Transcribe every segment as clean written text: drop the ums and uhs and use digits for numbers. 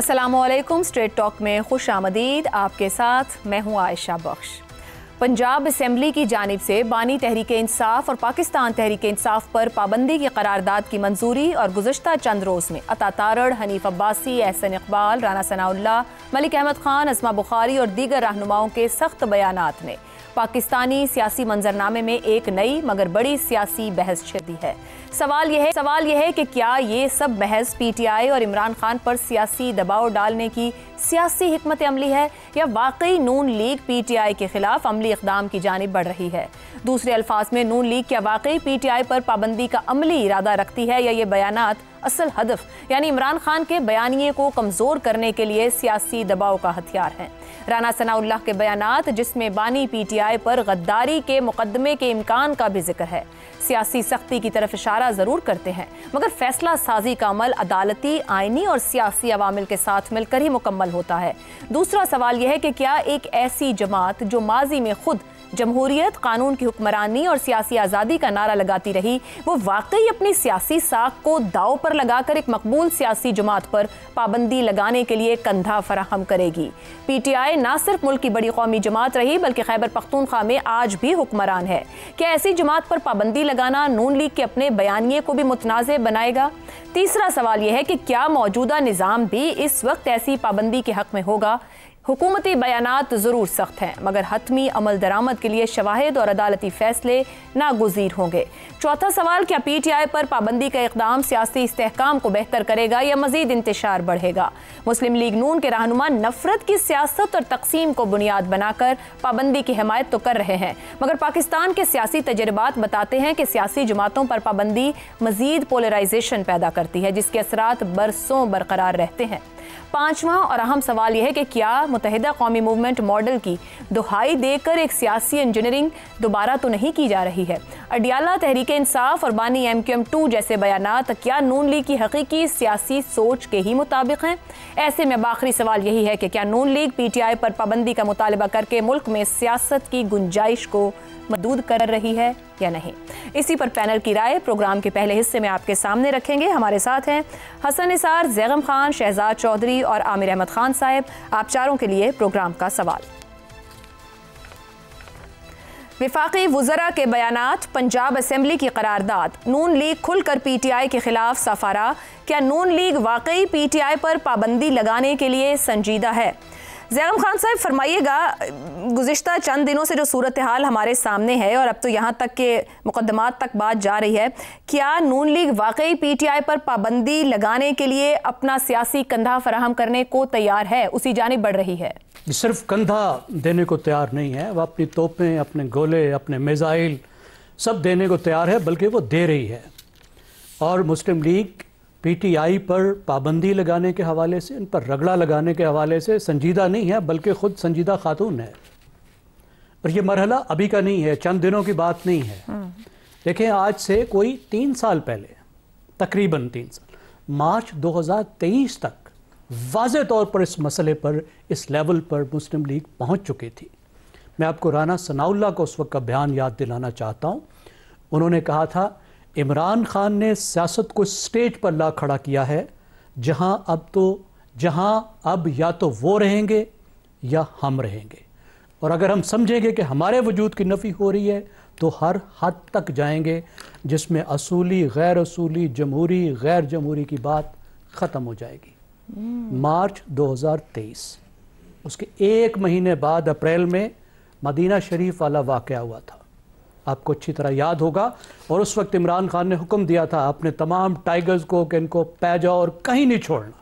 अस्सलामुअलैकुम। Straight talk में खुश आमदीद। आपके साथ मैं हूँ आयशा बख्श। पंजाब असेंबली की जानिब से बानी तहरीक इंसाफ और पाकिस्तान तहरीक इंसाफ पर पाबंदी की करारदाद की मंजूरी और गुज़श्ता चंद रोज़ में अता तारड़, हनीफ अब्बासी, एहसन इकबाल, राना सनाउल्लाह, मलिक अहमद खान, अस्मा बुखारी और दीगर रहनुमाओं के सख्त बयानात ने पाकिस्तानी सियासी मंजरनामे में एक नई मगर बड़ी सियासी बहस छेड़ दी है। सवाल यह है कि क्या ये सब बहस PTI और इमरान खान पर सियासी दबाव डालने की सियासी हिकमत अमली है या वाकई नून लीग PTI के खिलाफ अमली इक़दाम की जानिब बढ़ रही है। दूसरे अल्फाज में नून लीग क्या वाकई PTI पर पाबंदी का अमली इरादा रखती है या ये बयानात असल हदफ यानी इमरान खान के बयानिए को कमज़ोर करने के लिए सियासी दबाव का हथियार है। राना सनाउल्लाह के बयानात जिसमें बानी PTI पर गद्दारी के मुकदमे के इम्कान का भी जिक्र है, सियासी सख्ती की तरफ इशारा ज़रूर करते हैं, मगर फैसला साजी का अमल अदालती, आइनी और सियासी अवामिल के साथ मिलकर ही मुकम्मल होता है। दूसरा सवाल यह है कि क्या एक ऐसी जमात जो माजी में खुद जमहूरियत, कानून की हुक्मरानी और सियासी आज़ादी का नारा लगाती रही, वो वाकई अपनी सियासी साख को दाव पर लगाकर एक मकबूल सियासी जमात पर पाबंदी लगाने के लिए कंधा फराहम करेगी। PTI ना सिर्फ मुल्क की बड़ी कौमी जमात रही बल्कि खैबर पख्तूनख्वा में आज भी हुक्मरान है। क्या ऐसी जमात पर पाबंदी लगाना नून लीग के अपने बयानिए को भी मुतनाज़े बनाएगा? तीसरा सवाल यह है कि क्या मौजूदा निज़ाम भी इस वक्त ऐसी पाबंदी के हक़ में होगा? हुकूमती बयानात ज़रूर सख्त हैं मगर हतमी अमल दरामद के लिए शवाहिद और अदालती फैसले नागुज़ीर होंगे। चौथा सवाल, क्या PTI पर पाबंदी का इक़दाम सियासी इस्तेहकाम को बेहतर करेगा या मज़ीद इंतशार बढ़ेगा? मुस्लिम लीग नून के रहनुमा नफरत की सियासत और तकसीम को बुनियाद बनाकर पाबंदी की हिमायत तो कर रहे हैं, मगर पाकिस्तान के सियासी तजर्बात बताते हैं कि सियासी जमातों पर पाबंदी मज़ीद पोलराइजेशन पैदा करती है जिसके असरात बरसों बरकरार रहते हैं। पांचवा और अहम सवाल यह है कि क्या मुत्तहिदा कौमी मूवमेंट मॉडल की दुहाई देकर एक सियासी इंजीनियरिंग दोबारा तो नहीं की जा रही है? अडियाला, तहरीक इंसाफ और बानी MQM2 जैसे बयानात क्या नून लीग की हकीकी सियासी सोच के ही मुताबिक हैं? ऐसे में आखिरी सवाल यही है कि क्या नून लीग PTI पर पाबंदी का मुतालबा करके मुल्क में सियासत की गुंजाइश को महदूद कर रही है या नहीं? इसी पर पैनल की राय प्रोग्राम के पहले हिस्से में आपके सामने रखेंगे। हमारे साथ हैं हसन निसार, जैगम खान, शहजाद चौधरी और आमिर अहमद खान साहब। आप चारों के लिए प्रोग्राम का सवाल। विफाकी वुज़रा के बयानात, पंजाब असेंबली की करारदाद, नून लीग खुलकर PTI के खिलाफ सफारा। क्या नून लीग वाकई PTI पर पाबंदी लगाने के लिए संजीदा है? जैगम खान साहब फरमाइएगा, गुज़िश्ता चंद दिनों से जो सूरत हाल हमारे सामने है और अब तो यहाँ तक के मुकदमात तक बात जा रही है, क्या नून लीग वाकई PTI पर पाबंदी लगाने के लिए अपना सियासी कंधा फराहम करने को तैयार है, उसी जानिब बढ़ रही है? सिर्फ कंधा देने को तैयार नहीं है, वह अपनी तोपें, अपने गोले, अपने मिसाइल सब देने को तैयार है, बल्कि वो दे रही है। और मुस्लिम लीग PTI पर पाबंदी लगाने के हवाले से, इन पर रगड़ा लगाने के हवाले से संजीदा नहीं है, बल्कि ख़ुद संजीदा खातून है। और ये मरहला अभी का नहीं है, चंद दिनों की बात नहीं है। देखें, आज से कोई 3 साल पहले, तकरीबन 3 साल, मार्च 2023 तक वाज़े तौर पर इस मसले पर, इस लेवल पर मुस्लिम लीग पहुँच चुकी थी। मैं आपको राना सनाउल्लाह को उस वक्त का बयान याद दिलाना चाहता हूँ। उन्होंने कहा था, इमरान खान ने सियासत को स्टेज पर ला खड़ा किया है जहां अब या तो वो रहेंगे या हम रहेंगे, और अगर हम समझेंगे कि हमारे वजूद की नफ़ी हो रही है तो हर हद तक जाएंगे जिसमें असूली, गैर असूली, जमहूरी, गैर जमहूरी की बात ख़त्म हो जाएगी। मार्च 2023, उसके 1 महीने बाद अप्रैल में मदीना शरीफ वाला वाक़या हुआ था, आपको अच्छी तरह याद होगा। और उस वक्त इमरान खान ने हुक्म दिया था अपने तमाम टाइगर्स को कि इनको पैजा और कहीं नहीं छोड़ना,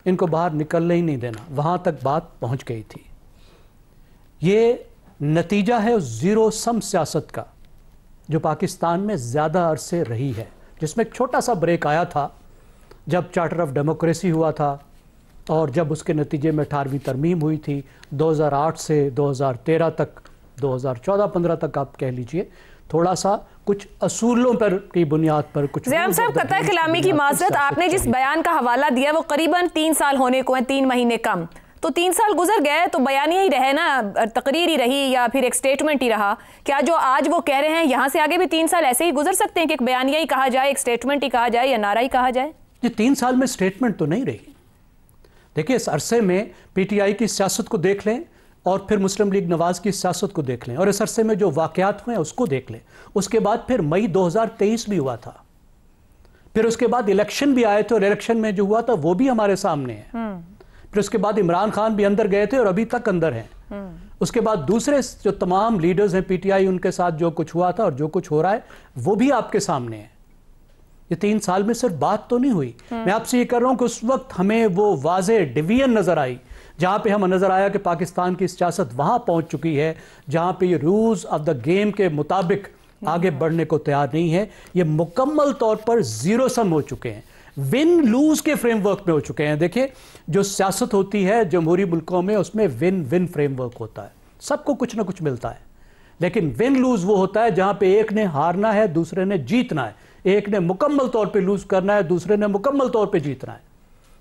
इनको बाहर निकलने ही नहीं देना। वहाँ तक बात पहुँच गई थी। ये नतीजा है उस ज़ीरो सम सियासत का जो पाकिस्तान में ज़्यादा अरसे रही है, जिसमें एक छोटा सा ब्रेक आया था जब चार्टर ऑफ डेमोक्रेसी हुआ था और जब उसके नतीजे में 18वीं तरमीम हुई थी। 2008 से 2013 तक, 2014-15 तक आप कह लीजिए, थोड़ा सा कुछ असूलों पर की बुनियाद पर कुछ। ज़ैगम साहब, कतई कलामी की माज़रत, आपने जिस बयान का हवाला दिया वो करीबन 3 साल होने को है, 3 महीने कम, तो 3 साल गुजर गए तो बयानिया ही रहे ना, तकरीर ही रही या फिर एक स्टेटमेंट ही रहा। क्या जो आज वो कह रहे हैं यहाँ से आगे भी 3 साल ऐसे ही गुजर सकते हैं कि एक बयानिया ही कहा जाए, एक स्टेटमेंट ही कहा जाए या नारा ही कहा जाए? ये 3 साल में स्टेटमेंट तो नहीं रही, देखिए, इस अरसे में पीटीआई की सियासत को देख लें और फिर मुस्लिम लीग नवाज की सियासत को देख लें और इस अरसे में जो वाकयात हुए हैं उसको देख लें। उसके बाद फिर मई 2023 भी हुआ था, फिर उसके बाद इलेक्शन भी आए थे और इलेक्शन में जो हुआ था वो भी हमारे सामने है। फिर उसके बाद इमरान खान भी अंदर गए थे और अभी तक अंदर हैं। उसके बाद दूसरे जो तमाम लीडर्स हैं पीटीआई, उनके साथ जो कुछ हुआ था और जो कुछ हो रहा है वो भी आपके सामने है। ये 3 साल में सिर्फ बात तो नहीं हुई। मैं आपसे ये कर रहा हूं कि उस वक्त हमें वो वाज़े डिवीजन नजर आई, जहां पे हमें नजर आया कि पाकिस्तान की सियासत वहां पहुंच चुकी है जहां पे ये रूल्स ऑफ द गेम के मुताबिक आगे बढ़ने को तैयार नहीं है। ये मुकम्मल तौर पर जीरो सम हो चुके हैं, विन लूज के फ्रेमवर्क में हो चुके हैं। देखिए, जो सियासत होती है जमहूरी मुल्कों में, उसमें विन विन फ्रेमवर्क होता है, सबको कुछ ना कुछ मिलता है। लेकिन विन लूज वो होता है जहां पे एक ने हारना है, दूसरे ने जीतना है, एक ने मुकम्मल तौर पे लूज करना है, दूसरे ने मुकम्मल तौर पे जीतना है।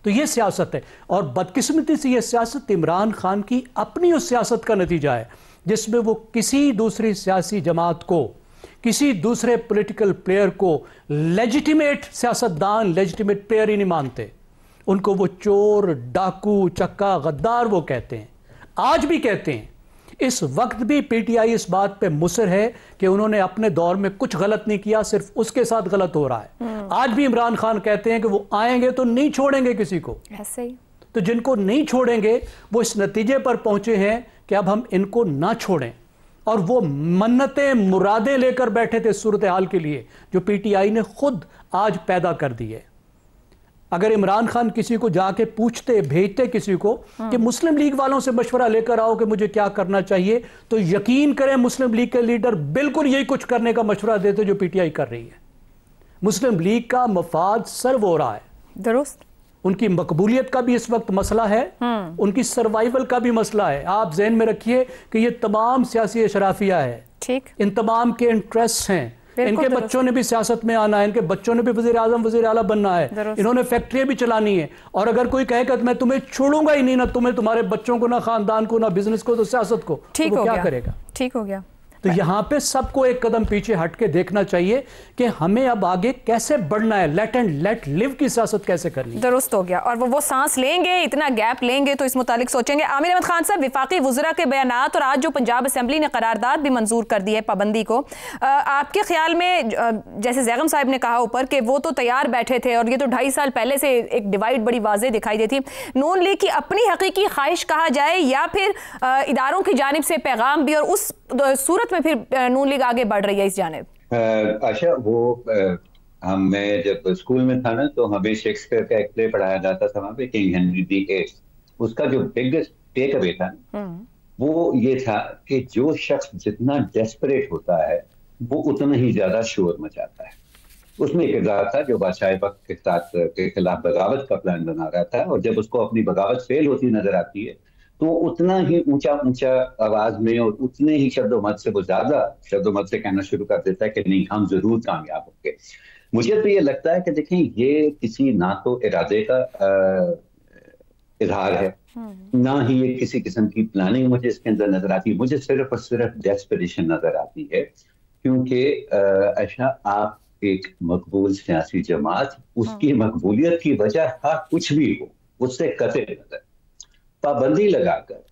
तो ये सियासत है और बदकिस्मती से ये सियासत इमरान खान की अपनी उस सियासत का नतीजा है जिसमें वो किसी दूसरी सियासी जमात को, किसी दूसरे पॉलिटिकल प्लेयर को लेजिटिमेट सियासतदान, लेजिटिमेट प्लेयर ही नहीं मानते। उनको वो चोर, डाकू, चक्का, गद्दार वो कहते हैं, आज भी कहते हैं। इस वक्त भी पीटीआई इस बात पे मुसर है कि उन्होंने अपने दौर में कुछ गलत नहीं किया, सिर्फ उसके साथ गलत हो रहा है। आज भी इमरान खान कहते हैं कि वो आएंगे तो नहीं छोड़ेंगे किसी को, ऐसे ही। तो जिनको नहीं छोड़ेंगे वो इस नतीजे पर पहुंचे हैं कि अब हम इनको ना छोड़ें। और वो मन्नतें मुरादें लेकर बैठे थे सूरत हाल के लिए जो पीटीआई ने खुद आज पैदा कर दी है। अगर इमरान खान किसी को जाके पूछते, भेजते किसी को कि मुस्लिम लीग वालों से मशवरा लेकर आओ कि मुझे क्या करना चाहिए, तो यकीन करें मुस्लिम लीग के लीडर बिल्कुल यही कुछ करने का मशवरा देते जो पीटीआई कर रही है। मुस्लिम लीग का मफाद सर्व हो रहा है, दुरुस्त। उनकी मकबूलियत का भी इस वक्त मसला है, उनकी सर्वाइवल का भी मसला है। आप ज़हन में रखिए कि ये तमाम सियासी अशराफिया है, ठीक, इन तमाम के इंटरेस्ट हैं। इनके बच्चों ने भी सियासत में आना है, इनके बच्चों ने भी वज़ीर आज़म, वज़ीर आला बनना है, इन्होंने फैक्ट्रियां भी चलानी है। और अगर कोई कहेगा मैं तुम्हें छोड़ूंगा ही नहीं, ना तुम्हें, तुम्हारे बच्चों को, ना खानदान को, ना बिजनेस को, तो सियासत को, ठीक हो क्या करेगा? ठीक हो गया। तो यहाँ पे सबको एक कदम पीछे हट के देखना चाहिए कि हमें अब आगे कैसे बढ़ना है, लेट एंड लेट लिव की सियासत कैसे करनी है। दुरुस्त हो गया। और वो सांस लेंगे, इतना गैप लेंगे तो इस मुतालिक सोचेंगे। आमिर अहमद खान साहब, विफाकी वुज़रा के बयानात और आज जो पंजाब असेंबली ने करारदाद भी मंजूर कर दी है पाबंदी को, आपके ख्याल में, जैसे जैगम साहब ने कहा ऊपर कि वो तो तैयार बैठे थे और ये तो 2.5 साल पहले से एक डिवाइड बड़ी वाज़ेह दिखाई देती, नून लीग की अपनी हकीकी ख्वाहिश कहा जाए या फिर इदारों की जानिब से पैगाम भी, और उस सूरत में फिर नून लीग आगे बढ़ रही है इस जानिब? आशा, वो मैं जब स्कूल में था ना तो हमें शेक्सपियर का एक प्ले पढ़ाया जाता था वहां पे, किंग हेनरी VIII। उसका जो बिगेस्ट टेक अवे था वो ये था कि जो शख्स जितना डेस्परेट होता है वो उतना ही ज्यादा शोर मचाता है। उसमें एक किरदार था जो बादशाह वक्त के खिलाफ बगावत का प्लान बना रहा था, और जब उसको अपनी बगावत फेल होती नजर आती है तो उतना ही ऊंचा ऊंचा आवाज में और उतने ही शब्दों से, वो ज्यादा शब्दों से कहना शुरू कर देता है कि नहीं, हम जरूर कामयाब होंगे। मुझे तो ये लगता है कि देखें, ये किसी ना तो इरादे का इजहार है, ना ही ये किसी किस्म की प्लानिंग मुझे इसके अंदर नजर आती है। मुझे सिर्फ और सिर्फ डेस्परेशन नजर आती है, क्योंकि अच्छा, आप एक मकबूल सियासी जमात, उसकी मकबूलियत की वजह कुछ भी हो, उससे कतई नजर पाबंदी लगाकर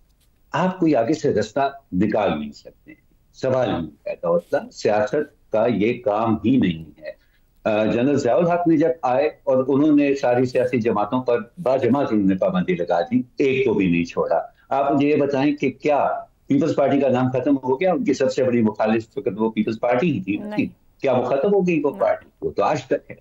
आप कोई आगे से रास्ता निकाल नहीं सकते। सवाल नहीं पैदा होता, सियासत का ये काम ही नहीं है। जनरल ज़ियाउल हक ने जब आए और उन्होंने सारी सियासी जमातों पर बाजमात उन्होंने पाबंदी लगा दी, एक को भी नहीं छोड़ा। आप मुझे ये बताएं कि क्या पीपल्स पार्टी का नाम खत्म हो गया? उनकी सबसे बड़ी मुखालिफ वो पीपल्स पार्टी ही थी। क्या वो खत्म हो गई वो पार्टी? वो तो आज तक है।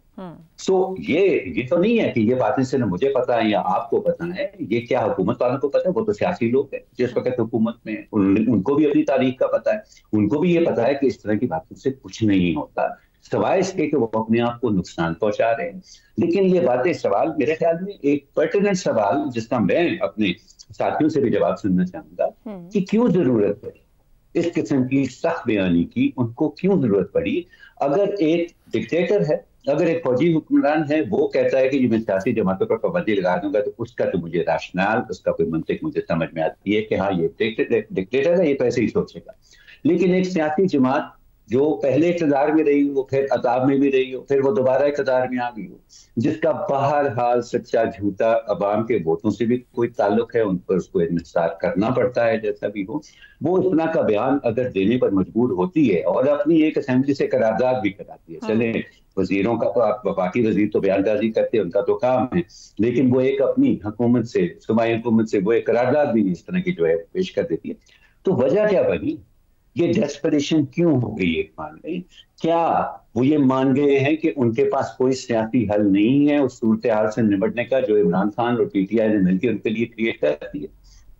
सो ये तो नहीं है कि ये बातें सिर्फ मुझे पता है या आपको पता है, ये क्या हुकूमत वालों को पता है? वो तो सियासी लोग हैं जिस वक्त हुकूमत में, उनको भी अपनी तारीख का पता है, उनको भी ये पता है कि इस तरह की बातों से कुछ नहीं होता, सवाए इसके कि वो अपने आप को नुकसान पहुंचा रहे हैं। लेकिन ये बातें, सवाल मेरे ख्याल में एक पर्टिनेंट सवाल जिसका मैं अपने साथियों से भी जवाब सुनना चाहूंगा कि क्यों जरूरत पड़ी इस किस्म की सख्त बयानी की, उनको क्यों जरूरत पड़ी? अगर एक डिक्टेटर है, अगर एक फौजी हुक्मरान है, वो कहता है कि मैं सियासी जमातों पर पाबंदी लगा दूंगा, तो उसका तो मुझे राशनाल, उसका कोई मंतिक मुझे समझ में आती है कि हाँ, ये डिक्टेटर है, ये तो ऐसे ही सोचेगा। लेकिन एक सियासी जमात जो पहले इक़्तिदार में रही हो, फिर अताब में भी रही हो, फिर वो दोबारा इक़्तिदार में आ गई हो, जिसका बहरहाल सच्चा झूठा अवाम के वोटों से भी कोई ताल्लुक है, उन पर उसको इंतजार करना पड़ता है जैसा भी हो, वो इस तरह का बयान अगर देने पर मजबूर होती है और अपनी एक असेंबली से करारदाद भी कराती है। चले वजीरों का तो आप, बाकी वजीर तो बयानबाजी करते हैं, उनका तो काम है, लेकिन वो एक अपनी हुकूमत से, सूबाई हुकूमत से वो एक करारदाद भी इस तरह की जो है पेश कर देती है। तो वजह क्या बनी, ये डेस्परेशन क्यों हो गई एक मान में? क्या वो ये मान गए हैं कि उनके पास कोई सियासी हल नहीं है उस सूरत हाल से निपटने का जो इमरान खान और पीटीआई ने मिलकर उनके लिए क्रिएट करती है?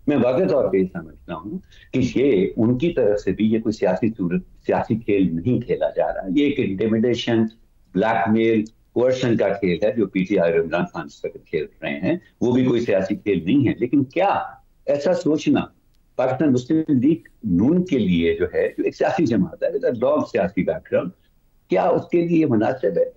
मैं वाक़ई तौर पर समझता हूँ कि ये उनकी तरफ से भी ये कोई सियासी खेल नहीं खेला जा रहा, ये एक इंटिमिडेशन, ब्लैकमेल, कोर्शन का खेल है जो पीटीआई और इमरान खान खेल रहे हैं। वो भी कोई सियासी खेल नहीं है। लेकिन क्या ऐसा सोचना पाकिस्तान मुस्लिम लीग नून के लिए जो है, जो एक सियासी जमात है विद लॉन्ग सियासी बैकग्राउंड, क्या उसके लिए मुनासिब है?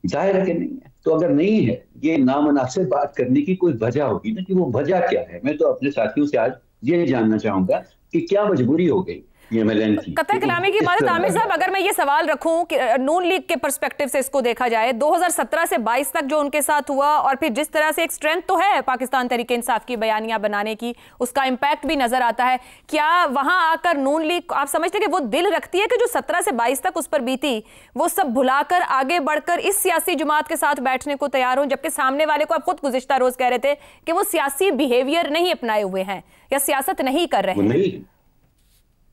जाहिर है कि नहीं है। तो अगर नहीं है, ये नामुनासिब बात करने की कोई वजह होगी ना, कि वो वजह क्या है। मैं तो अपने साथियों से आज ये जानना चाहूंगा कि क्या मजबूरी हो गई कतई कलामी की बात है। आमिर साहब, अगर मैं ये सवाल रखूं कि नून लीग के पर्सपेक्टिव से इसको देखा जाए, 2017 से 22 तक जो उनके साथ हुआ, और फिर जिस तरह से एक स्ट्रेंथ तो है पाकिस्तान तहरीक इंसाफ की बयानियां बनाने की, उसका इम्पैक्ट भी नजर आता है। क्या वहां आकर नून लीग, आप समझते हैं कि वो दिल रखती है कि जो 17 से 22 तक उस पर बीती, वो सब भुलाकर आगे बढ़कर इस सियासी जमात के साथ बैठने को तैयार हो, जबकि सामने वाले को आप खुद गुज़िश्ता रोज कह रहे थे कि वो सियासी बिहेवियर नहीं अपनाए हुए हैं या सियासत नहीं कर रहे हैं?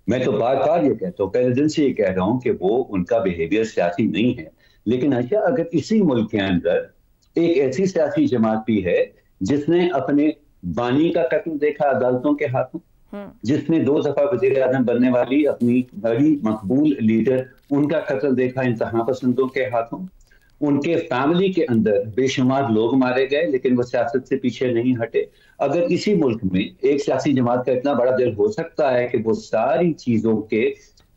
मैं तो बार बार ये कहता हूँ, पहले दिन से ये कह रहा हूँ कि वो उनका बिहेवियर सियासी नहीं है। लेकिन अच्छा, अगर इसी मुल्क के अंदर एक ऐसी सियासी जमात भी है जिसने अपने बानी का कत्ल देखा अदालतों के हाथों, जिसने 2 दफा वजीर आजम बनने वाली अपनी बड़ी मकबूल लीडर, उनका कत्ल देखा इंतहा पसंदों के हाथों, उनके फैमिली के अंदर बेशुमार लोग मारे गए, लेकिन वो सियासत से पीछे नहीं हटे। अगर इसी मुल्क में एक सियासी जमात का इतना बड़ा दिल हो सकता है कि वो सारी चीजों के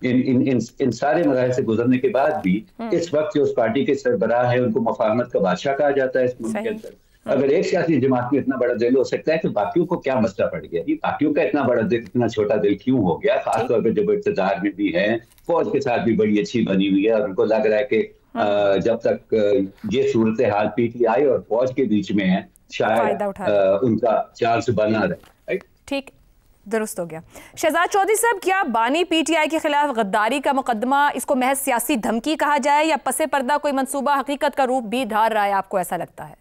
इन सारे मराहल से गुजरने के बाद भी इस वक्त जो उस पार्टी के सरबराह है उनको मुफाहमत का बादशाह कहा जाता है इस मुल्क के अंदर, अगर एक सियासी जमात में इतना बड़ा दिल हो सकता है तो बाकियों को क्या मसला पड़ गया? ये बाकियों का इतना बड़ा दिल, इतना छोटा दिल क्यों हो गया? खासतौर पर जब इक़्तिदार में भी है, फौज के साथ भी बड़ी अच्छी बनी हुई है, और उनको लग रहा है कि जब तक ये सूरत हाल पीटीआई और फौज के बीच में है, शायद उनका चांस बना रहे। ठीक, दुरुस्त हो गया। शहजाद चौधरी साहब, क्या बानी पीटीआई के खिलाफ गद्दारी का मुकदमा, इसको महज सियासी धमकी कहा जाए या पसे पर्दा कोई मंसूबा हकीकत का रूप भी धार रहा है, आपको ऐसा लगता है?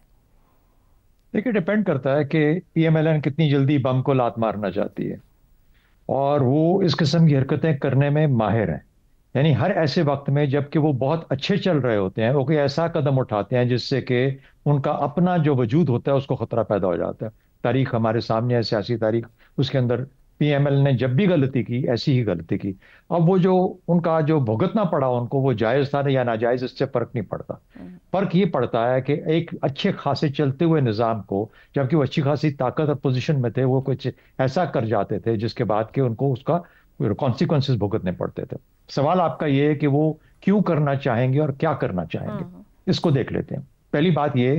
देखिए, डिपेंड करता है कि पीएमएलएन कितनी जल्दी बम को लात मारना चाहती है, और वो इस किस्म की हरकतें करने में माहिर हैं। यानी हर ऐसे वक्त में जबकि वो बहुत अच्छे चल रहे होते हैं, वो कोई ऐसा कदम उठाते हैं जिससे कि उनका अपना जो वजूद होता है उसको खतरा पैदा हो जाता है। तारीख हमारे सामने है, सियासी तारीख, उसके अंदर पीएमएल ने जब भी गलती की ऐसी ही गलती की। अब वो जो उनका जो भुगतना पड़ा उनको, वो जायज़ था या नाजायज़, इससे फर्क नहीं पड़ता। फर्क ये पड़ता है कि एक अच्छे खासे चलते हुए निज़ाम को, जबकि वो अच्छी खासी ताकत और पोजीशन में थे, वो कुछ ऐसा कर जाते थे जिसके बाद कि उनको उसका कॉन्सिक्वेंसेस भुगतने पड़ते थे। सवाल आपका ये है कि वो क्यों करना चाहेंगे और क्या करना चाहेंगे, इसको देख लेते हैं। पहली बात ये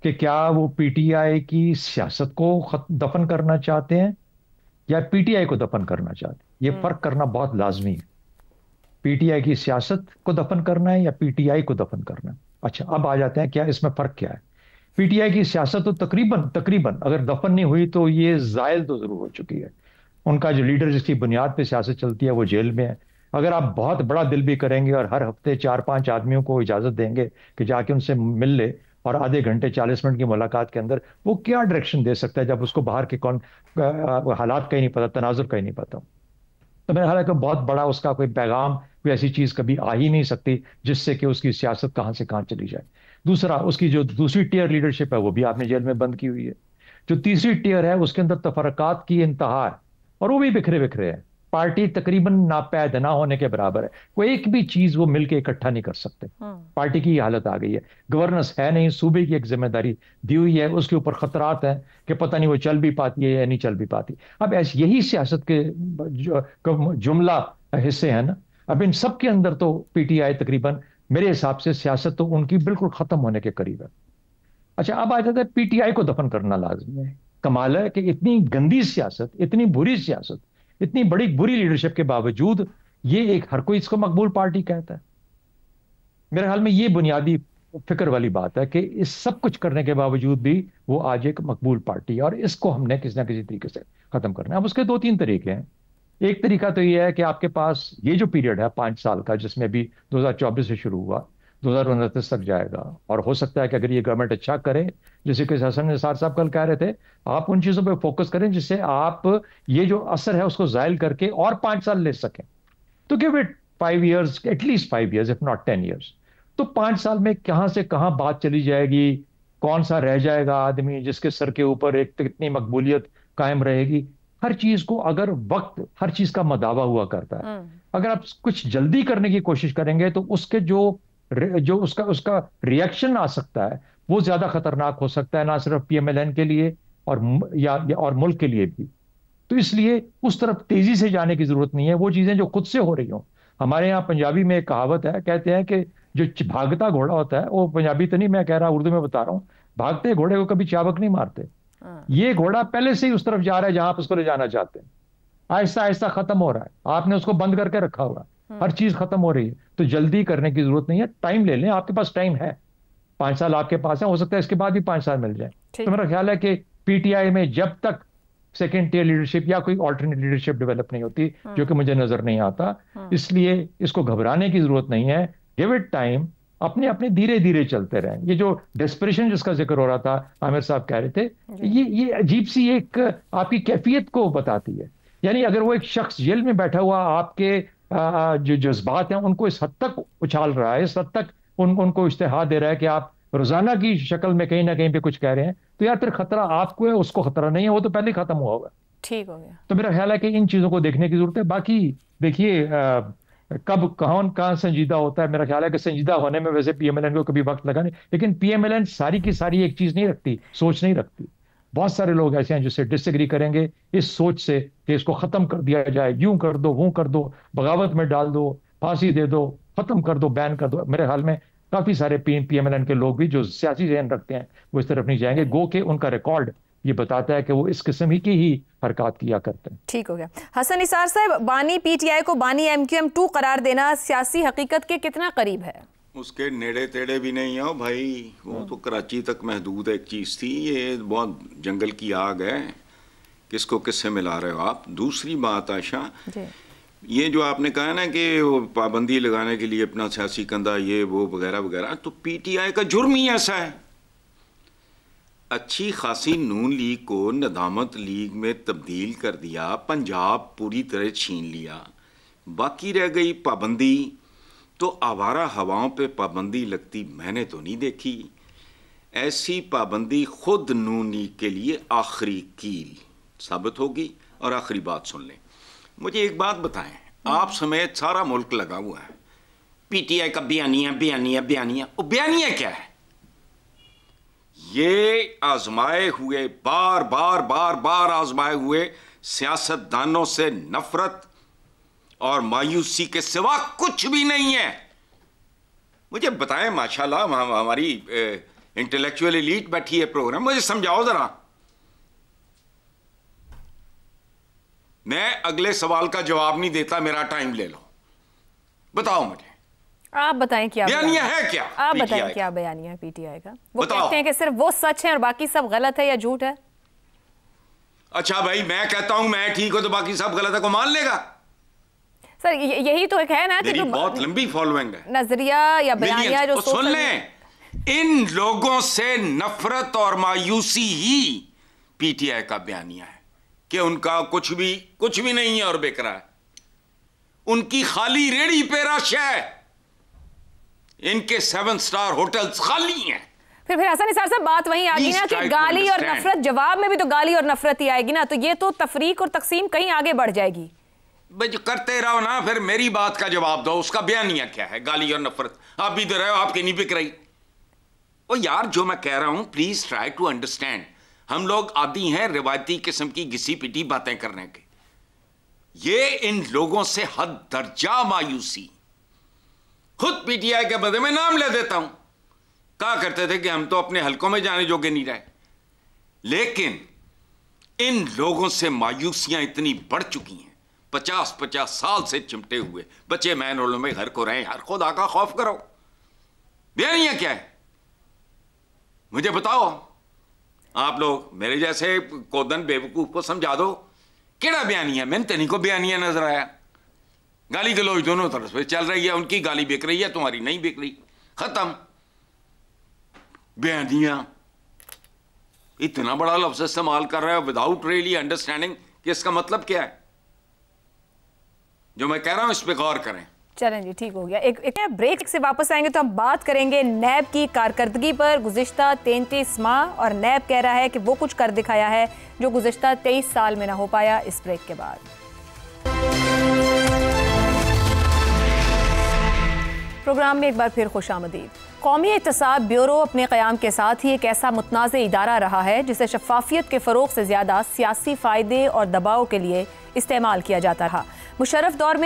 कि क्या वो पीटीआई की सियासत को दफन करना चाहते हैं या पीटीआई को दफन करना चाहते हैं? ये फर्क करना बहुत लाजमी है। पीटीआई की सियासत को दफन करना है या पीटीआई को दफन करना है? अच्छा, अब आ जाते हैं क्या इसमें फर्क क्या है। पीटीआई की सियासत तो तकरीबन अगर दफन नहीं हुई तो ये जायल तो जरूर हो चुकी है। उनका जो लीडर जिसकी बुनियाद पे सियासत चलती है वो जेल में है। अगर आप बहुत बड़ा दिल भी करेंगे और हर हफ्ते 4-5 आदमियों को इजाजत देंगे कि जाके उनसे मिल ले, और आधे घंटे 40 मिनट की मुलाकात के अंदर वो क्या डायरेक्शन दे सकता है जब उसको बाहर के हालात का ही नहीं पता, तनाजुर का ही नहीं पता। तो मेरा ख्याल है कि बहुत बड़ा उसका कोई पैगाम, कोई ऐसी चीज कभी आ ही नहीं सकती जिससे कि उसकी सियासत कहां से कहां चली जाए। दूसरा, उसकी जो दूसरी टियर लीडरशिप है वो भी आपने जेल में बंद की हुई है। जो तीसरी टियर है उसके अंदर तफरकात की इंतहा है, और वो भी बिखरे बिखरे है। पार्टी तकरीबन नापैद ना होने के बराबर है, कोई एक भी चीज वो मिलके इकट्ठा नहीं कर सकते। पार्टी की हालत आ गई है, गवर्नेंस है नहीं, सूबे की एक जिम्मेदारी दी हुई है, उसके ऊपर खतरात हैं कि पता नहीं वो चल भी पाती है या नहीं चल भी पाती। अब ऐसे यही सियासत के जुमला हिस्से हैं ना। अब इन सब के अंदर तो पीटीआई तकरीबन, मेरे हिसाब से सियासत तो उनकी बिल्कुल खत्म होने के करीब है। अच्छा, अब आ जाता है पीटीआई को दफन करना लाजमी है। कमाल है कि इतनी गंदी सियासत, इतनी बुरी सियासत, इतनी बड़ी बुरी लीडरशिप के बावजूद ये एक हर कोई इसको मकबूल पार्टी कहता है। मेरे ख्याल में ये बुनियादी फिक्र वाली बात है कि इस सब कुछ करने के बावजूद भी वो आज एक मकबूल पार्टी है, और इसको हमने किसी ना किसी तरीके से खत्म करना है। अब उसके दो तीन तरीके हैं। एक तरीका तो ये है कि आपके पास ये जो पीरियड है 5 साल का, जिसमें भी 2024 से शुरू हुआ 2029 तक जाएगा, और हो सकता है कि अगर ये गवर्नमेंट अच्छा करे, जैसे कि हसन निसार साहब कल कह रहे थे, आप उन चीजों पर फोकस करें जिससे आप ये जो असर है उसको जायल करके और 5 साल ले सकें। तो give it 5 years, at least 5 years, if not 10 years। तो 5 साल में कहां से कहां बात चली जाएगी, कौन सा रह जाएगा आदमी जिसके सर के ऊपर एक कितनी मकबूलियत कायम रहेगी, हर चीज को अगर वक्त हर चीज का मदावा हुआ करता है। अगर आप कुछ जल्दी करने की कोशिश करेंगे तो उसके जो उसका उसका रिएक्शन आ सकता है वो ज्यादा खतरनाक हो सकता है, ना सिर्फ पीएमएलएन के लिए और मुल्क के लिए भी। तो इसलिए उस तरफ तेजी से जाने की जरूरत नहीं है। वो चीजें जो खुद से हो रही हों, हमारे यहाँ पंजाबी में एक कहावत है, कहते हैं कि जो भागता घोड़ा होता है, वो पंजाबी तो नहीं मैं कह रहा, उर्दू में बता रहा हूँ, भागते घोड़े को कभी चाबक नहीं मारते। ये घोड़ा पहले से ही उस तरफ जा रहा है जहां आप उसको ले जाना चाहते हैं। आहिस्ता आहिस्ता खत्म हो रहा है, आपने उसको बंद करके रखा हुआ है, हर चीज खत्म हो रही है। तो जल्दी करने की जरूरत नहीं है, टाइम ले लें, आपके पास टाइम है, 5 साल आपके पास है, हो सकता है इसके बाद भी 5 साल मिल जाए। तो मेरा ख्याल है कि पीटीआई में जब तक सेकेंड टियर लीडरशिप या कोई ऑल्टरनेट लीडरशिप डेवलप नहीं होती, जो कि मुझे नजर नहीं आता, इसलिए इसको घबराने की जरूरत नहीं है। गिव इट टाइम, अपने अपने धीरे धीरे चलते रहें। ये जो डेस्परेशन जिसका जिक्र हो रहा था, आमिर साहब कह रहे थे, ये अजीब सी एक आपकी कैफियत को बताती है। यानी अगर वो एक शख्स जेल में बैठा हुआ आपके जो जज्बात हैं उनको इस हद तक उछाल रहा है, इस हद तक उनको इश्तिहार दे रहा है कि आप रोजाना की शक्ल में कहीं ना कहीं पे कुछ कह रहे हैं, तो यार फिर खतरा आपको है, उसको खतरा नहीं है, वो तो पहले ही खत्म हुआ होगा। ठीक हो गया। तो मेरा ख्याल है कि इन चीजों को देखने की जरूरत है। बाकी देखिए कब कहाँ संजीदा होता है, मेरा ख्याल है कि संजीदा होने में वैसे पीएमएलएन को कभी वक्त लगा नहीं, लेकिन पीएमएलएन सारी की सारी एक चीज नहीं रखती, सोच नहीं रखती। बहुत सारे लोग ऐसे हैं जिससे डिसएग्री करेंगे इस सोच से कि इसको खत्म कर दिया जाए, यूं कर दो, वो कर दो, बगावत में डाल दो, फांसी दे दो, खत्म कर दो, बैन कर दो। मेरे ख्याल में काफी सारे पीएमएलएन के लोग भी जो सियासी जहन रखते हैं वो इस तरफ नहीं जाएंगे, गो के उनका रिकॉर्ड ये बताता है कि वो इस किस्म की ही हरकत किया करते हैं। ठीक हो गया। हसन निसार साहब, बानी पीटीआई को बानी एमक्यूएम 2 करार देना सियासी हकीकत के कितना करीब है? उसके नेड़े तेड़े भी नहीं हो भाई, वो तो कराची तक महदूद एक चीज़ थी, ये बहुत जंगल की आग है, किसको किससे मिला रहे हो आप। दूसरी बात आशा, ये जो आपने कहा ना कि वो पाबंदी लगाने के लिए अपना सियासी कंधा ये वो वगैरह वगैरह, तो पीटीआई का जुर्म ही ऐसा है। अच्छी खासी नून लीग को नदामत लीग में तब्दील कर दिया, पंजाब पूरी तरह छीन लिया, बाकी रह गई पाबंदी। तो आवारा हवाओं पे पाबंदी लगती मैंने तो नहीं देखी। ऐसी पाबंदी खुद नून लीग के लिए आखिरी कील साबित होगी। और आखिरी बात सुन लें, मुझे एक बात बताएं, आप समेत सारा मुल्क लगा हुआ है पीटीआई का बयानिया बयानिया बयानिया। वो बयानिया क्या है? ये आजमाए हुए बार बार बार बार आजमाए हुए सियासतदानों से नफरत और मायूसी के सिवा कुछ भी नहीं है। मुझे बताएं, माशाल्लाह हमारी इंटेलेक्चुअल एलीट बैठी है प्रोग्राम, मुझे समझाओ जरा। मैं अगले सवाल का जवाब नहीं देता, मेरा टाइम ले लो, बताओ मुझे। आप बताएं क्या बयानिया है, क्या आप बताएं क्या बयानिया है पीटीआई का? वो बताओ। कहते हैं कि सिर्फ वो सच है और बाकी सब गलत है या झूठ है। अच्छा भाई, मैं कहता हूं मैं ठीक हूं तो बाकी सब गलत है, को मान लेगा? सर यही तो एक है ना कि बहुत लंबी फॉलोइंग है, नजरिया या बयानिया जो सुन लें। इन लोगों से नफरत और मायूसी ही पीटीआई का बयानिया है कि उनका कुछ भी नहीं है और बेकरा है, उनकी खाली रेड़ी पे रश है, इनके 7 स्टार होटल्स खाली हैं। फिर हसन निसार साहब बात वहीं आ गई ना कि गाली और नफरत, जवाब में भी तो गाली और नफरत ही आएगी ना, तो ये तो तफरीक और तकसीम कहीं आगे बढ़ जाएगी। जो करते रहो ना, फिर मेरी बात का जवाब दो, उसका बयानिया क्या है? गाली और नफरत आप भी दे रहे हो, आपकी नहीं बिक रही। ओ यार, जो मैं कह रहा हूं प्लीज ट्राई टू अंडरस्टैंड। हम लोग आदी हैं रिवायती किस्म की घिसी पिटी बातें करने के, ये इन लोगों से हद दर्जा मायूसी। खुद पीटीआई के बदले में नाम ले देता हूं, कहा करते थे कि हम तो अपने हलकों में जाने जोगे नहीं रहे, लेकिन इन लोगों से मायूसियां इतनी बढ़ चुकी हैं, 50-50 साल से चिमटे हुए बच्चे मैन रोलों में घर को रहे। यार खुदा का खौफ करो। बयानिया क्या है मुझे बताओ। आप लोग मेरे जैसे कोदन बेवकूफ को समझा दो केड़ा बयानिया। मैंने तेनी को बयानिया नजर आया। गाली गलौज दोनों तरफ से चल रही है। उनकी गाली बिक रही है, तुम्हारी नहीं बिक रही। खत्म। बयानिया इतना बड़ा लफ्ज इस्तेमाल कर रहे हो विदाउट रियली अंडरस्टैंडिंग कि इसका मतलब क्या है। जो मैं कह रहा हूं इस पे गौर करें। चलें जी, ठीक हो गया। एक ब्रेक से वापस आएंगे तो हम बात करेंगे नैब की कारकर्दगी पर गुज़िश्ता 33 माह, और नैब कह रहा है कि वो कुछ कर दिखाया है जो गुज़िश्ता 23 साल में ना हो पाया। इस ब्रेक के बाद प्रोग्राम में एक बार फिर खुशामदीद। कौमी एहतसाब ब्यूरो अपने क़याम के साथ ही एक ऐसा मुतनाज़ इदारा रहा है जिसे शफ़ाफ़ियत के फ़रोग़ से ज़्यादा सियासी फ़ायदे और दबाव के लिए इस्तेमाल किया जाता रहा। मुशर्रफ दौर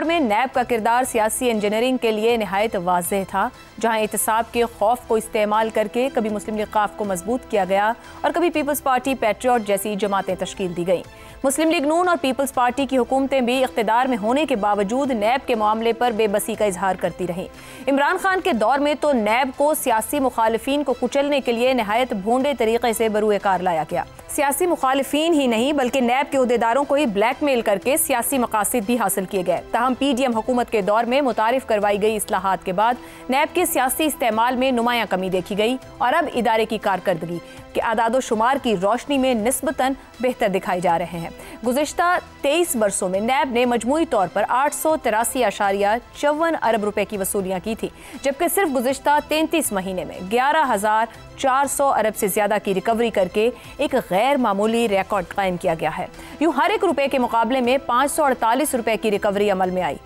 में नैब का किरदार सियासी इंजीनियरिंग के लिए नहायत वाज़ेह था, जहाँ एहतसाब के खौफ को इस्तेमाल करके कभी मुस्लिम लीग क़ाफ को मजबूत किया गया और कभी पीपल्स पार्टी पैट्रियट जैसी जमातें तश्कील दी गईं। मुस्लिम लीग नून और पीपल्स पार्टी की हुकूमतें भी इख्तिदार में होने के बावजूद नैब के मामले पर बेबसी का इजहार करती रहीं। इमरान खान के दौर में तो नैब को सियासी मुखालिफिन को कुचलने के लिए नहायत भोंडे तरीके से बरूए कार लाया गया। सियासी मुखालिफिन ही नहीं बल्कि नैब के उहदेदारों को ही ब्लैकमेल करके सियासी मकासद भी हासिल किए गए। ताहम PDM हुकूमत के दौर में मुतारिफ करवाई गई इस्लाहात के बाद नैब के सियासी इस्तेमाल में नुमायां कमी देखी गई और अब इदारे की कारकर्दगी के आदादो शुमार की रोशनी में निस्बतन बेहतर दिखाए जा रहे हैं। गुज़िश्ता 23 बरसों में नैब ने मजमूई तौर पर 883.54 अरब रुपए की वसूलियाँ की थी, जबकि सिर्फ गुज़िश्ता 33 महीने में 11,400 अरब से ज़्यादा की रिकवरी करके एक गैर मामूली रिकॉर्ड कायम किया गया है। यूँ हर एक रुपए के मुकाबले में 548 रुपए की रिकवरी अमल में आई,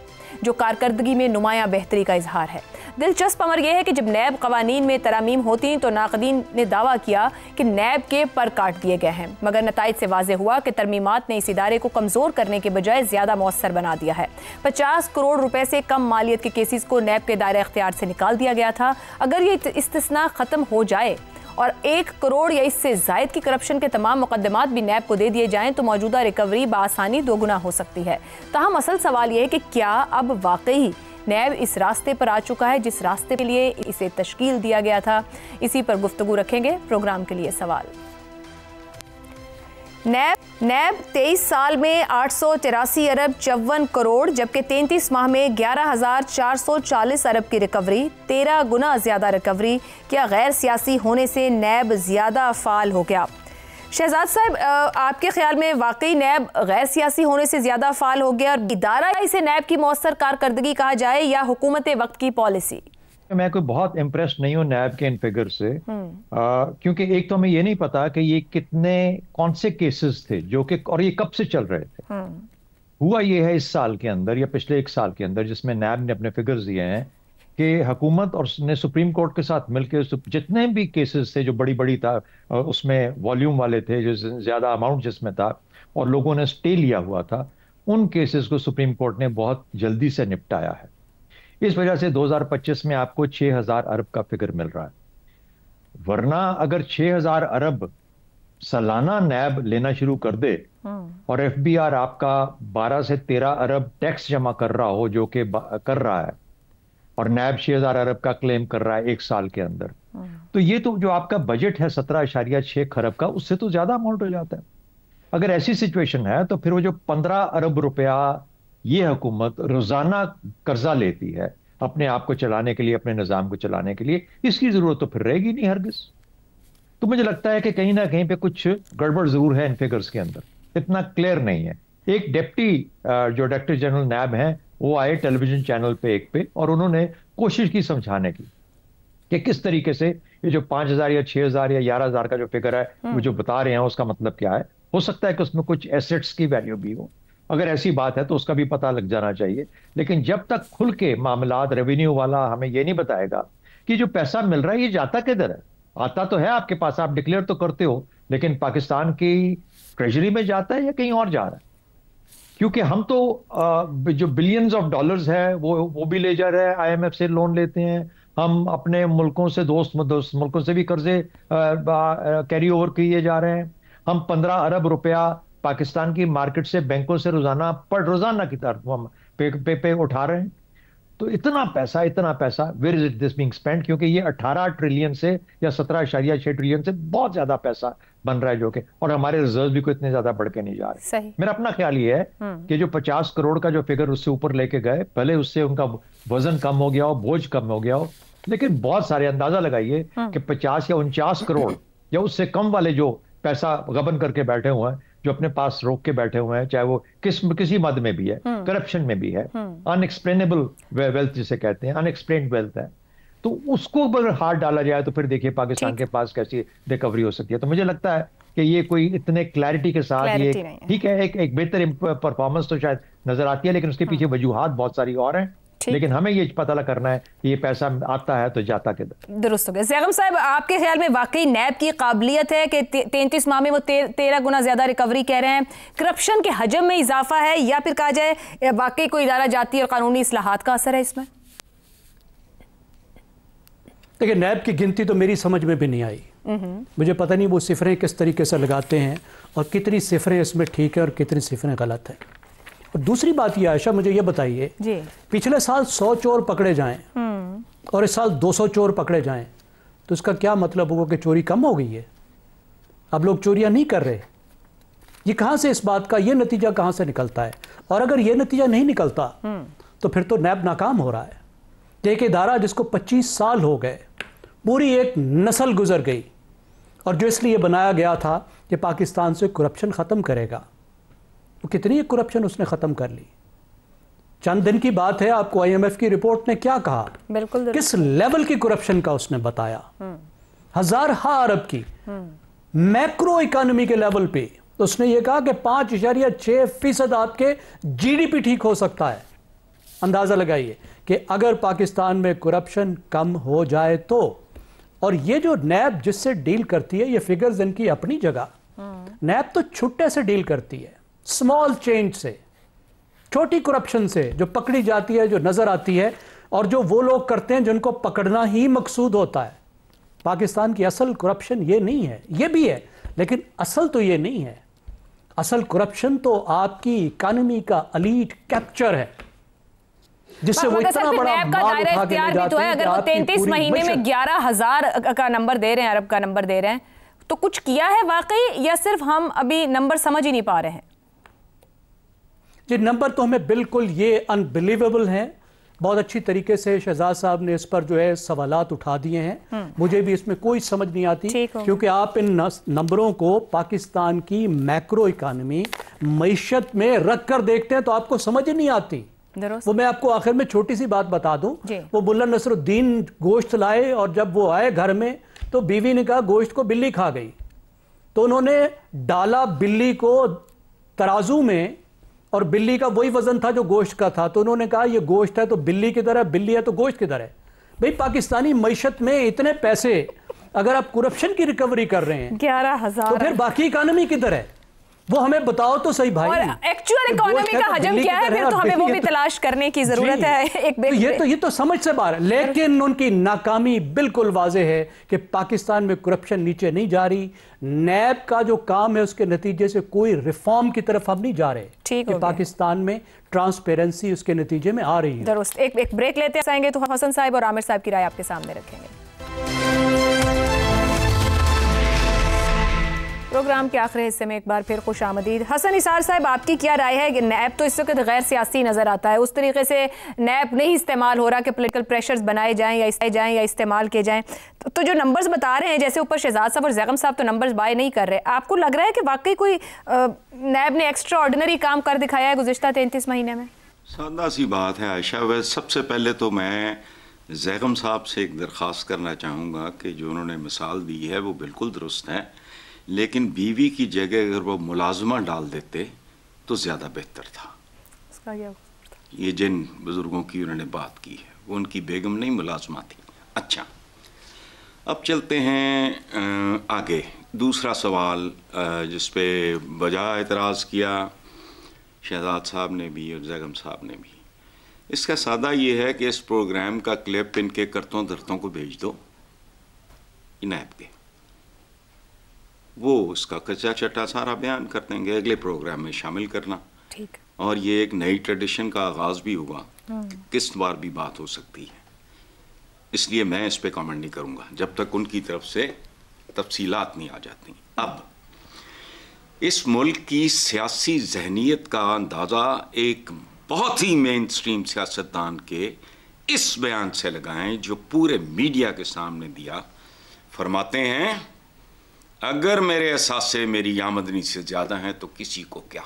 जो कारकर्दगी में नुमायां बेहतरी का इजहार है। दिलचस्प अमर यह है कि जब नैब कवानीन में तरामीम होती तो नाक़दीन ने दावा किया कि नैब के पर काट दिए गए हैं, मगर नताइज से वाज़ेह हुआ कि तरमीमात ने इस इदारे को कमज़ोर करने के बजाय ज़्यादा मौसर बना दिया है। 50 करोड़ रुपए से कम मालियत के केसेस को नैब के दायरे इख्तियार से निकाल दिया गया था। अगर ये इस्तिस्ना ख़त्म हो जाए और 1 करोड़ या इससे ज़ायद की करप्शन के तमाम मुकदमात भी नैब को दे दिए जाएं तो मौजूदा रिकवरी बआसानी दोगुना हो सकती है। ताहम असल सवाल यह है कि क्या अब वाकई नैब इस रास्ते पर आ चुका है जिस रास्ते के लिए इसे तश्कील दिया गया था। इसी पर गुफ्तगू रखेंगे। प्रोग्राम के लिए सवाल। नैब 23 साल में 883 अरब 54 करोड़ जबकि 33 माह में 11,440 अरब की रिकवरी, 13 गुना ज़्यादा रिकवरी। क्या गैर सियासी होने से नैब ज़्यादा फ़ाल हो गया? शहजाद साहब, आपके ख्याल में वाकई नैब गैर सियासी होने से ज़्यादा फ़ाल हो गया और इदारा इसे नैब की मौसर कारकर्दगी कहा जाए या हुकूमत वक्त की पॉलिसी? मैं कोई बहुत इम्प्रेस नहीं हूँ नैब के इन फिगर से, क्योंकि एक तो हमें ये नहीं पता कि ये कौन से केसेस थे जो कि और ये कब से चल रहे थे। हुआ ये है इस साल के अंदर या पिछले 1 साल के अंदर जिसमें नैब ने अपने फिगर्स दिए हैं कि हुकूमत और ने सुप्रीम कोर्ट के साथ मिलकर जितने भी केसेस थे जो बड़ी था उसमें वॉल्यूम वाले थे, जो ज्यादा अमाउंट जिसमें था और लोगों ने स्टे लिया हुआ था, उन केसेस को सुप्रीम कोर्ट ने बहुत जल्दी से निपटाया है। इस वजह से 2025 में आपको 6,000 अरब का फिगर मिल रहा है। वरना अगर 6,000 अरब सालाना नैब लेना शुरू कर दे और FBR आपका 12 से 13 अरब टैक्स जमा कर रहा हो, जो कि कर रहा है, और नैब 6,000 अरब का क्लेम कर रहा है 1 साल के अंदर, तो ये तो जो आपका बजट है 17.6 खरब का, उससे तो ज्यादा अमाउंट हो जाता है। अगर ऐसी सिचुएशन है तो फिर वो जो 15 अरब रुपया ये हुकूमत रोजाना कर्जा लेती है अपने आप को चलाने के लिए, अपने निजाम को चलाने के लिए, इसकी जरूरत तो फिर रहेगी नहीं हरगिज। तो मुझे लगता है कि कहीं ना कहीं पे कुछ गड़बड़ जरूर है इन फिगर्स के अंदर, इतना क्लियर नहीं है। एक डिप्टी जो डायरेक्टर जनरल नैब हैं वो आए टेलीविजन चैनल पे एक पे और उन्होंने कोशिश की समझाने की कि किस तरीके से ये जो 5,000 या 6,000 या 11,000 का जो फिगर है वो जो बता रहे हैं उसका मतलब क्या है। हो सकता है कि उसमें कुछ एसेट्स की वैल्यू भी हो, अगर ऐसी बात है तो उसका भी पता लग जाना चाहिए। लेकिन जब तक खुल के मामलात रेवेन्यू वाला हमें ये नहीं बताएगा कि जो पैसा मिल रहा है ये जाता किधर है। आता तो है आपके पास, आप डिक्लेयर तो करते हो, लेकिन पाकिस्तान की ट्रेजरी में जाता है या कहीं और जा रहा है? क्योंकि हम तो जो बिलियंस ऑफ डॉलर्स है वो भी ले जा रहे हैं, IMF से लोन लेते हैं, हम अपने मुल्कों से दोस्त मुल्कों से भी कर्जे कैरी ओवर किए जा रहे हैं। हम 15 अरब रुपया पाकिस्तान की मार्केट से, बैंकों से रोजाना की तरफ हम पे उठा रहे हैं। तो इतना पैसा where is it this being spent, क्योंकि ये 18 ट्रिलियन से या 17.6 ट्रिलियन से बहुत ज्यादा पैसा बन रहा है जो कि, और हमारे रिजर्व भी कोई इतने ज्यादा बढ़ के नहीं जा रहे। सही। मेरा अपना ख्याल ये है कि जो 50 करोड़ का जो फिगर उससे ऊपर लेके गए, भले उससे उनका वजन कम हो गया हो, बोझ कम हो गया हो, लेकिन बहुत सारे, अंदाजा लगाइए कि 50 या 49 करोड़ या उससे कम वाले जो पैसा गबन करके बैठे हुए हैं, जो अपने पास रोक के बैठे हुए हैं, चाहे वो किसी मद में भी है, करप्शन में भी है, अनएक्सप्लेनेबल वेल्थ जिसे कहते हैं, अनएक्सप्लेन्ड वेल्थ है, तो उसको अगर हाथ डाला जाए तो फिर देखिए पाकिस्तान के पास कैसी रिकवरी हो सकती है। तो मुझे लगता है कि ये कोई इतने क्लैरिटी के साथ ये ठीक है, एक बेहतर परफॉर्मेंस तो शायद नजर आती है, लेकिन उसके पीछे वजूहात बहुत सारी और हैं। लेकिन हमें ये पता करना है कि ये पैसा आता है तो जाता किधर। दुरुस्त हो गया। ज़ैगम साहब, आपके ख्याल में वाकई नैब की काबिलियत है कि 33 माह में वो 13 गुना ज्यादा रिकवरी कह रहे हैं? करप्शन के हजम में इजाफा है, या फिर कहा जाए वाकई कोई इदारा जाती और कानूनी इस्लाहात का असर है इसमें? देखिए, नैब की गिनती तो मेरी समझ में भी नहीं आई। मुझे पता नहीं वो सिफरें किस तरीके से लगाते हैं और कितनी सिफरें इसमें ठीक है और कितनी सिफरें गलत है। और दूसरी बात ये आयशा, मुझे ये बताइए, पिछले साल 100 चोर पकड़े जाएं और इस साल 200 चोर पकड़े जाएं, तो इसका क्या मतलब होगा कि चोरी कम हो गई है? अब लोग चोरियां नहीं कर रहे। ये कहां से, इस बात का ये नतीजा कहां से निकलता है? और अगर ये नतीजा नहीं निकलता तो फिर तो नैब नाकाम हो रहा है। एक इदारा जिसको 25 साल हो गए, पूरी एक नस्ल गुजर गई, और जो इसलिए बनाया गया था कि पाकिस्तान से करप्शन ख़त्म करेगा, वो कितनी करप्शन उसने ख़त्म कर ली। चंद दिन की बात है, आपको IMF की रिपोर्ट ने क्या कहा, बिल्कुल किस लेवल की करप्शन का उसने बताया, 1000 अरब की मैक्रो इकोनॉमी के लेवल पे। तो उसने ये कहा कि 5.6% आपके GDP ठीक हो सकता है। अंदाजा लगाइए कि अगर पाकिस्तान में करप्शन कम हो जाए तो। और ये जो नैब जिससे डील करती है, ये फिगर्स इनकी अपनी जगह, नैब तो छुट्टे से डील करती है, स्मॉल चेंज से, छोटी करप्शन से जो पकड़ी जाती है, जो नजर आती है, और जो वो लोग करते हैं जिनको पकड़ना ही मकसूद होता है। पाकिस्तान की असल करप्शन ये नहीं है, ये भी है, लेकिन असल तो ये नहीं है। असल करप्शन तो आपकी इकोनॉमी का एलीट कैप्चर है, जिससे वो इतना बड़ा माल उठा के ले जाते हैं। अगर वो 33 महीने में 11,000 का नंबर दे रहे हैं, अरब का नंबर दे रहे हैं, तो कुछ किया है वाकई, या सिर्फ हम अभी नंबर समझ ही नहीं पा रहे हैं? जी, नंबर तो हमें बिल्कुल ये अनबिलीवेबल हैं। बहुत अच्छी तरीके से शहजाद साहब ने इस पर जो है सवालात उठा दिए हैं। मुझे भी इसमें कोई समझ नहीं आती, क्योंकि आप इन नंबरों को पाकिस्तान की मैक्रो इकोनॉमी, मईशत में रख कर देखते हैं तो आपको समझ ही नहीं आती। वो मैं आपको आखिर में छोटी सी बात बता दूं, वो मुल्ला नसरुद्दीन गोश्त लाए और जब वो आए घर में तो बीवी ने कहा गोश्त को बिल्ली खा गई, तो उन्होंने डाला बिल्ली को तराजू में, और बिल्ली का वही वजन था जो गोश्त का था, तो उन्होंने कहा ये गोश्त है तो बिल्ली किधर है, बिल्ली है तो गोश्त किधर है। भाई, पाकिस्तानी मईशत में इतने पैसे अगर आप करप्शन की रिकवरी कर रहे हैं 11,000, तो फिर बाकी इकोनॉमी किधर है, वो हमें बताओ तो सही भाई। और एक्चुअल इकोनॉमी का हजम क्या है, फिर तो हमें वो भी तलाश करने की जरूरत है। तो ये तो समझ से बाहर है, लेकिन उनकी नाकामी बिल्कुल वाज़ेह है कि पाकिस्तान में करप्शन नीचे नहीं जा रही। नैब का जो काम है उसके नतीजे से कोई रिफॉर्म की तरफ हम नहीं जा रहे, कि पाकिस्तान में ट्रांसपेरेंसी उसके नतीजे में आ रही है। दुरुस्त। एक ब्रेक लेते आएंगे तो हसन साहब और आमिर साहब की राय आपके सामने रखेंगे। प्रोग्राम के आखिरी हिस्से में एक बार फिर खुश आमदीद। हसन निसार साहब, आपकी क्या राय है कि नैब तो इस वक्त गैर सियासी नज़र आता है, उस तरीके से नैब नहीं इस्तेमाल हो रहा कि पॉलिटिकल प्रेशर्स बनाए जाएं या इस्तेमाल किए जाएं, तो जो नंबर्स बता रहे हैं, जैसे ऊपर शहजाद साहब और ज़ैगम साहब तो नंबर्स बाय नहीं कर रहे, आपको लग रहा है कि वाकई कोई नैब ने एक्स्ट्रा ऑर्डिनरी काम कर दिखाया है गुज़िश्ता 33 महीने में? सादा सी बात है आयशा। वह सबसे पहले तो मैं ज़ैगम साहब से एक दरख्वास्त करना चाहूँगा कि जो उन्होंने मिसाल दी है वो बिल्कुल दुरुस्त है, लेकिन बीवी की जगह अगर वो मुलाजमा डाल देते तो ज़्यादा बेहतर था। ये जिन बुज़ुर्गों की उन्होंने बात की है वो उनकी बेगम नहीं, मुलाजमा थी। अच्छा, अब चलते हैं आगे। दूसरा सवाल जिस पे वजह एतराज़ किया शहजाद साहब ने भी और ज़ैगम साहब ने भी, इसका सादा ये है कि इस प्रोग्राम का क्लिप इनके करतों धरतों को भेज दो नैब के। वो उसका कच्चा चट्टा सारा बयान कर देंगे, अगले प्रोग्राम में शामिल करना। ठीक। और ये एक नई ट्रेडिशन का आगाज़ भी हुआ, किस बार भी बात हो सकती है, इसलिए मैं इस पे कमेंट नहीं करूँगा जब तक उनकी तरफ से तफसीलात नहीं आ जाती। अब इस मुल्क की सियासी जहनीत का अंदाज़ा एक बहुत ही मेन स्ट्रीम सियासतदान के इस बयान से लगाएं जो पूरे मीडिया के सामने दिया। फरमाते हैं, अगर मेरे असासे मेरी आमदनी से ज़्यादा हैं तो किसी को क्या,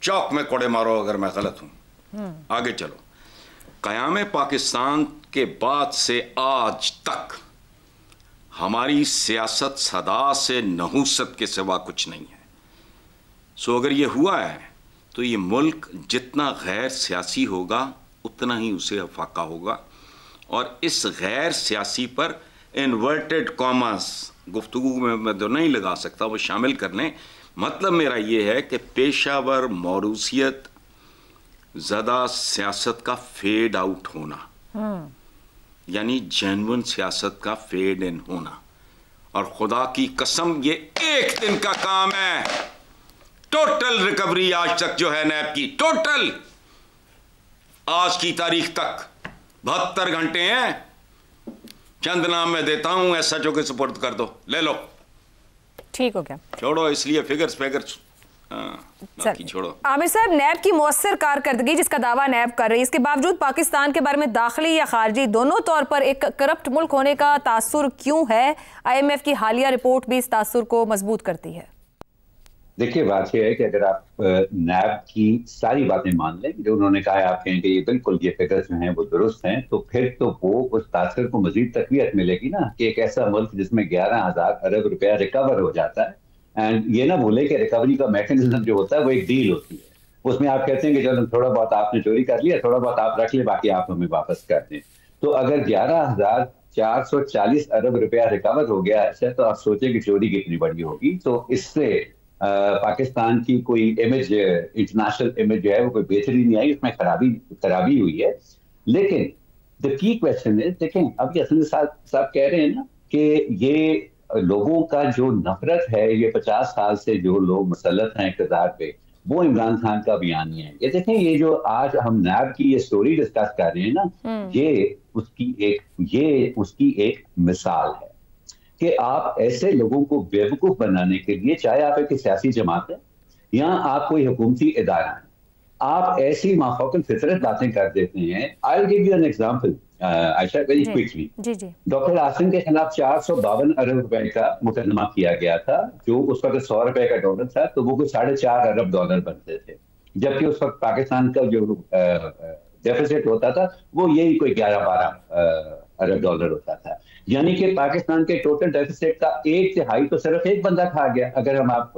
चौक में कोड़े मारो अगर मैं गलत हूं। आगे चलो। क़याम पाकिस्तान के बाद से आज तक हमारी सियासत सदा से नहूसत के सिवा कुछ नहीं है। सो अगर ये हुआ है तो ये मुल्क जितना गैर सियासी होगा उतना ही उसे अफाका होगा। और इस गैर सियासी पर इन्वर्टेड कॉमर्स गुफ्तगू में मैं तो नहीं लगा सकता, वो शामिल कर लें। मतलब मेरा ये है कि पेशावर मौरूसियत ज़्यादा सियासत का फेड आउट होना, यानी जेन्युइन सियासत का फेड इन होना। और खुदा की कसम ये एक दिन का काम है। टोटल रिकवरी आज तक जो है नैब की, टोटल आज की तारीख तक 72 घंटे हैं। चंद नाम मैं देता हूं, SHO के सुपुर्द कर दो, ले लो। ठीक हो गया, छोड़ो इसलिए फिगर्स बाकी छोड़ो। आमिर साहब, नैब की मौसर कारकर्दगी जिसका दावा नैब कर रही है, इसके बावजूद पाकिस्तान के बारे में दाखिली या खारजी दोनों तौर पर एक करप्ट मुल्क होने का तासुर क्यों है? IMF की हालिया रिपोर्ट भी इस तासुर को मजबूत करती है। देखिए, बात यह है कि अगर आप नैब की सारी बातें मान लें जो उन्होंने कहा है, आप कहेंगे ये बिल्कुल ये फिगर्स जो हैं वो दुरुस्त हैं, तो फिर तो वो उस तासर को मजीद तकवीत मिलेगी ना कि एक ऐसा मुल्क जिसमें 11,000 अरब रुपया रिकवर हो जाता है। एंड ये ना भूले कि रिकवरी का मैकेनिज्म जो होता है वो एक डील होती है। उसमें आप कहते हैं कि चलो थोड़ा बहुत आपने चोरी कर लिया, थोड़ा बहुत आप रख ले, बाकी आप हमें वापस कर दें। तो अगर 11,440 अरब रुपया रिकवर हो गया है तो आप सोचें कि चोरी कितनी बड़ी होगी। तो इससे पाकिस्तान की कोई इमेज, इंटरनेशनल इमेज जो है वो कोई बेहतरी नहीं आई, उसमें खराबी हुई है। लेकिन द की क्वेश्चन है, देखें अब ये असद साहब कह रहे हैं ना कि ये लोगों का जो नफरत है, ये 50 साल से जो लोग मुसल्लत हैं इक़्तिदार पे, वो इमरान खान का बयान है। ये देखें, ये जो आज हम नैब की ये स्टोरी डिस्कस कर रहे हैं ना, ये उसकी एक मिसाल है कि आप ऐसे लोगों को बेवकूफ बनाने के लिए, चाहे आप एक सियासी जमात है या आप कोई हुकूमती इदारा है, आप ऐसी माफौकल फितरत बातें कर देते हैं। I will give you an example Ayesha, very quickly. Doctor Asim के खिलाफ 452 अरब रुपए का मुकदमा किया गया था, जो उस वक्त 100 रुपए का डॉलर था, तो वो कुछ 4.5 अरब डॉलर बनते थे, जबकि उस वक्त पाकिस्तान का जो डेफिसिट होता था वो यही कोई 11-12 अरब डॉलर होता था। यानी कि पाकिस्तान के टोटल डेफिसिट का 1/3 तो सिर्फ एक बंदा खा गया, अगर हम आप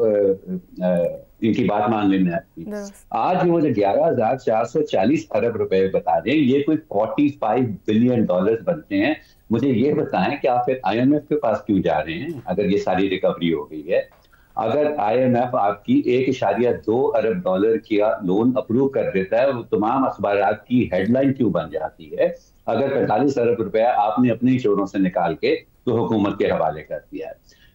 इनकी बात मान लेना है। आज वो जो 11,440 अरब रुपए बता रहे हैं, ये कोई 45 बिलियन डॉलर बनते हैं। मुझे ये बताएं कि आप फिर IMF के पास क्यों जा रहे हैं अगर ये सारी रिकवरी हो गई है? अगर IMF आपकी 1.2 अरब डॉलर का लोन अप्रूव कर देता है, वो तमाम अखबारात की हेडलाइन क्यों बन जाती है? अगर 45 अरब रुपया आपने अपने ही चोरों से निकाल के तो हुकूमत के हवाले कर दिया है।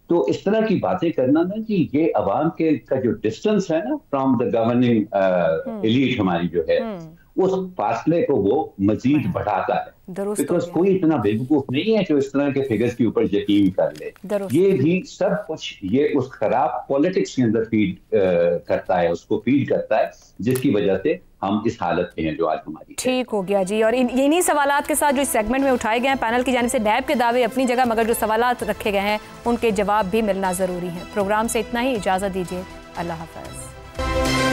तो इस तरह की बातें करना ना कि ये अवाम के का जो डिस्टेंस है ना फ्रॉम द गवर्निंग एलीट हमारी जो है, उस फासले को वो मजीद बढ़ाता है। बिकॉज कोई इतना बेवकूफ नहीं है जो इस तरह के फिगर्स के ऊपर यकीन कर ले। ये भी सब कुछ ये उस खराब पॉलिटिक्स के अंदर फीड करता है, उसको फीड करता है, जिसकी वजह से हम इस हालत में हैं जो आज हमारी। ठीक हो गया जी। और इन्हीं सवालात के साथ जो इस सेगमेंट में उठाए गए हैं पैनल की जानिब से, नैब के दावे अपनी जगह, मगर जो सवालात रखे गए हैं उनके जवाब भी मिलना ज़रूरी है। प्रोग्राम से इतना ही, इजाज़त दीजिए, अल्लाह हाफ़िज़।